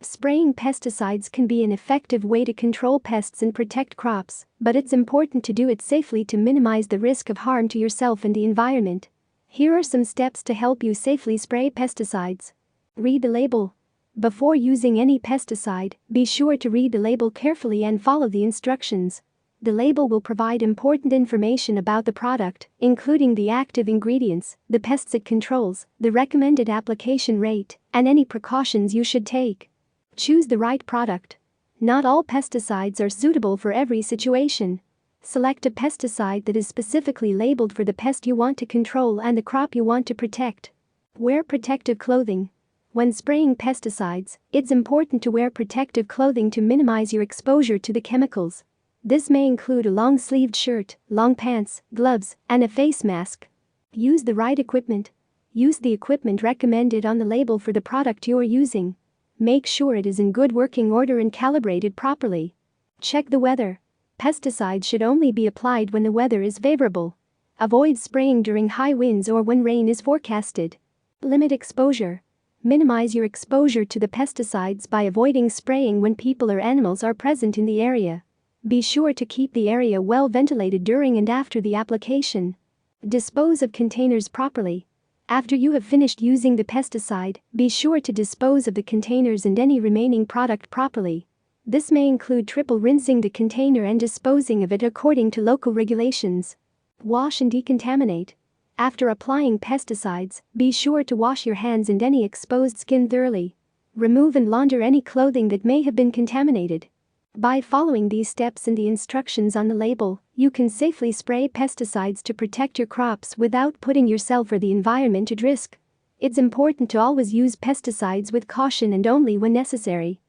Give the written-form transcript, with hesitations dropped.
Spraying pesticides can be an effective way to control pests and protect crops, but it's important to do it safely to minimize the risk of harm to yourself and the environment. Here are some steps to help you safely spray pesticides. Read the label. Before using any pesticide, be sure to read the label carefully and follow the instructions. The label will provide important information about the product, including the active ingredients, the pests it controls, the recommended application rate, and any precautions you should take. Choose the right product. Not all pesticides are suitable for every situation. Select a pesticide that is specifically labeled for the pest you want to control and the crop you want to protect. Wear protective clothing. When spraying pesticides, it's important to wear protective clothing to minimize your exposure to the chemicals. This may include a long-sleeved shirt, long pants, gloves, and a face mask. Use the right equipment. Use the equipment recommended on the label for the product you're using. Make sure it is in good working order and calibrated properly. Check the weather. Pesticides should only be applied when the weather is favorable. Avoid spraying during high winds or when rain is forecasted. Limit exposure. Minimize your exposure to the pesticides by avoiding spraying when people or animals are present in the area. Be sure to keep the area well ventilated during and after the application. Dispose of containers properly. After you have finished using the pesticide, be sure to dispose of the containers and any remaining product properly. This may include triple rinsing the container and disposing of it according to local regulations. Wash and decontaminate. After applying pesticides, be sure to wash your hands and any exposed skin thoroughly. Remove and launder any clothing that may have been contaminated. By following these steps and the instructions on the label, you can safely spray pesticides to protect your crops without putting yourself or the environment at risk. It's important to always use pesticides with caution and only when necessary.